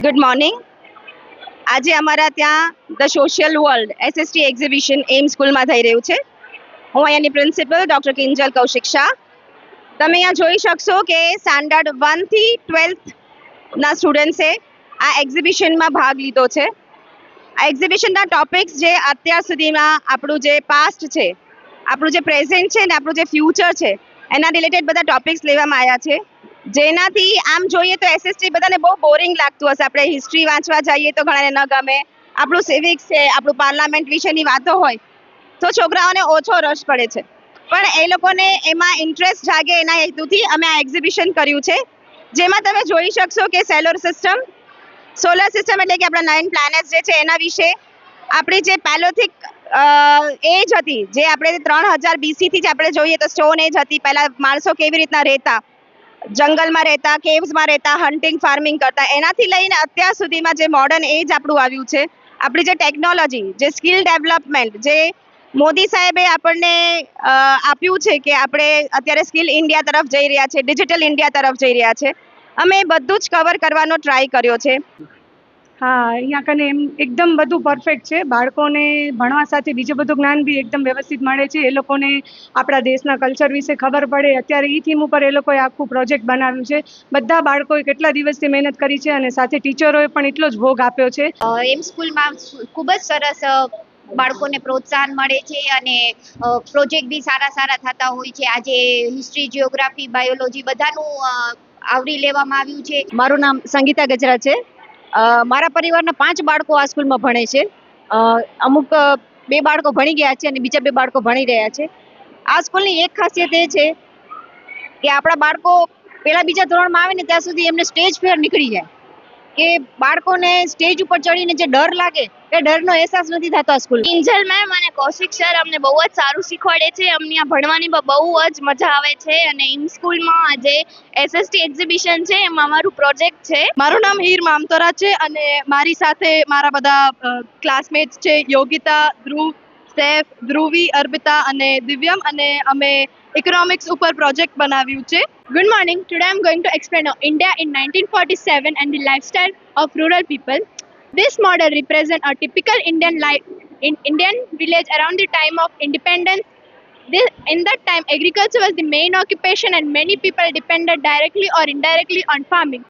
Good morning. આજે અમારા ત્યાં the social world SST exhibition એમ સ્કૂલમાં થઈ રહ્યું છે. હું અહીંયાની પ્રિન્સિપલ ડૉક્ટર કિંજલ કૌશિક શાહ. તમે અહીંયા જોઈ શકશો કે સ્ટાન્ડર્ડ 1 થી 12ના સ્ટુડન્ટ્સે આ એક્ઝિબિશનમાં ભાગ લીધો છે. આ એક્ઝિબિશનના ટોપિક્સ જે અત્યાર સુધીમાં આપણું જે પાસ્ટ છે, આપણું જે પ્રેઝન્ટ છે ને આપણું જે ફ્યુચર છે એના રિલેટેડ બધા ટોપિક્સ લેવામાં આવ્યા છે. જેનાથી આમ જોઈએ તો એસએસટી બધાને બહુ બોરિંગ લાગતું હશે. આપણે હિસ્ટ્રી વાંચવા જઈએ તો ઘણાને ન ગમે. આપણું સિવિક્સ છે, આપણું પાર્લામેન્ટ વિશેની વાતો હોય તો છોકરાઓને ઓછો રસ પડે છે. પણ એ લોકોને એમાં ઇન્ટરેસ્ટ જાગે એના હેતુથી અમે આ એક્ઝિબિશન કર્યું છે, જેમાં તમે જોઈ શકશો કે સોલર સિસ્ટમ એટલે કે આપણા 9 પ્લેનેટ્સ જે છે એના વિશે, આપણી જે પેલોથિક એજ હતી, જે આપણે 3000 બીસીથી જ આપણે જોઈએ તો સ્ટોન એજ હતી. પહેલાં માણસો કેવી રીતના રહેતા, જંગલમાં રહેતા, કેવ્સમાં રહેતા, હન્ટિંગ ફાર્મિંગ કરતા, એનાથી લઈને અત્યાર સુધીમાં જે મોડર્ન એજ આપણું આવ્યું છે, આપણી જે ટેકનોલોજી, જે સ્કિલ ડેવલપમેન્ટ, જે મોદી સાહેબે આપણને આપ્યું છે કે આપણે અત્યારે સ્કિલ ઇન્ડિયા તરફ જઈ રહ્યા છે, ડિજિટલ ઇન્ડિયા તરફ જઈ રહ્યા છે, અમે બધું જ કવર કરવાનો ટ્રાય કર્યો છે. હા, અહીંયા કને એમ એકદમ બધું પરફેક્ટ છે. બાળકોને ભણવા સાથે બીજું બધું જ્ઞાન બી એકદમ વ્યવસ્થિત મળે છે. એ લોકોને આપણા દેશના કલ્ચર વિશે ખબર પડે. અત્યારે એ થીમ ઉપર એ લોકોએ આખું પ્રોજેક્ટ બનાવ્યું છે. બધા બાળકોએ કેટલા દિવસથી મહેનત કરી છે અને સાથે ટીચરોએ પણ એટલો જ ભોગ આપ્યો છે. એમ સ્કૂલમાં ખૂબ જ સરસ બાળકોને પ્રોત્સાહન મળે છે અને પ્રોજેક્ટ બી સારા થતા હોય છે. આજે હિસ્ટ્રી, જિયોગ્રાફી, બાયોલોજી બધાનું આવરી લેવામાં આવ્યું છે. મારું નામ સંગીતા ગજરા છે. મારા પરિવારના 5 બાળકો આ સ્કૂલમાં ભણે છે. અમુક 2 બાળકો ભણી ગયા છે અને બીજા 2 બાળકો ભણી રહ્યા છે. આ સ્કૂલની એક ખાસિયત એ છે કે આપણા બાળકો પહેલા બીજા ધોરણમાં આવે ને ત્યાં સુધી એમને સ્ટેજ ફેર નીકળી જાય, કે બાળકોને સ્ટેજ ઉપર ચડીને જે ડર લાગે એ ડરનો અહેસાસ નથી થતો આ સ્કૂલ. કિંજલ મેમ અને કૌશિક સર અમને બહુ જ સારું શીખવાડે છે. અમને આ ભણવાની બહુ જ મજા આવે છે. અને એમ સ્કૂલમાં આજે એસએસટી એક્ઝિબિશન છે, એમાં અમારું પ્રોજેક્ટ છે. મારું નામ હીર મામતોરા છે અને મારી સાથે મારા બધા ક્લાસમેટ્સ છે, યોગિતા, ધ્રુવ, સૈફ, ધ્રુવી, અર્પિતા અને દિવ્યમ, અને અમે ઇકોનોમિક્સ ઉપર પ્રોજેક્ટ બનાવ્યું છે. Good morning. Today I'm going to explain India in 1947 and the lifestyle of rural people. This model represents a typical Indian life in Indian village around the time of independence. In that time, agriculture was the main occupation and many people depended directly or indirectly on farming.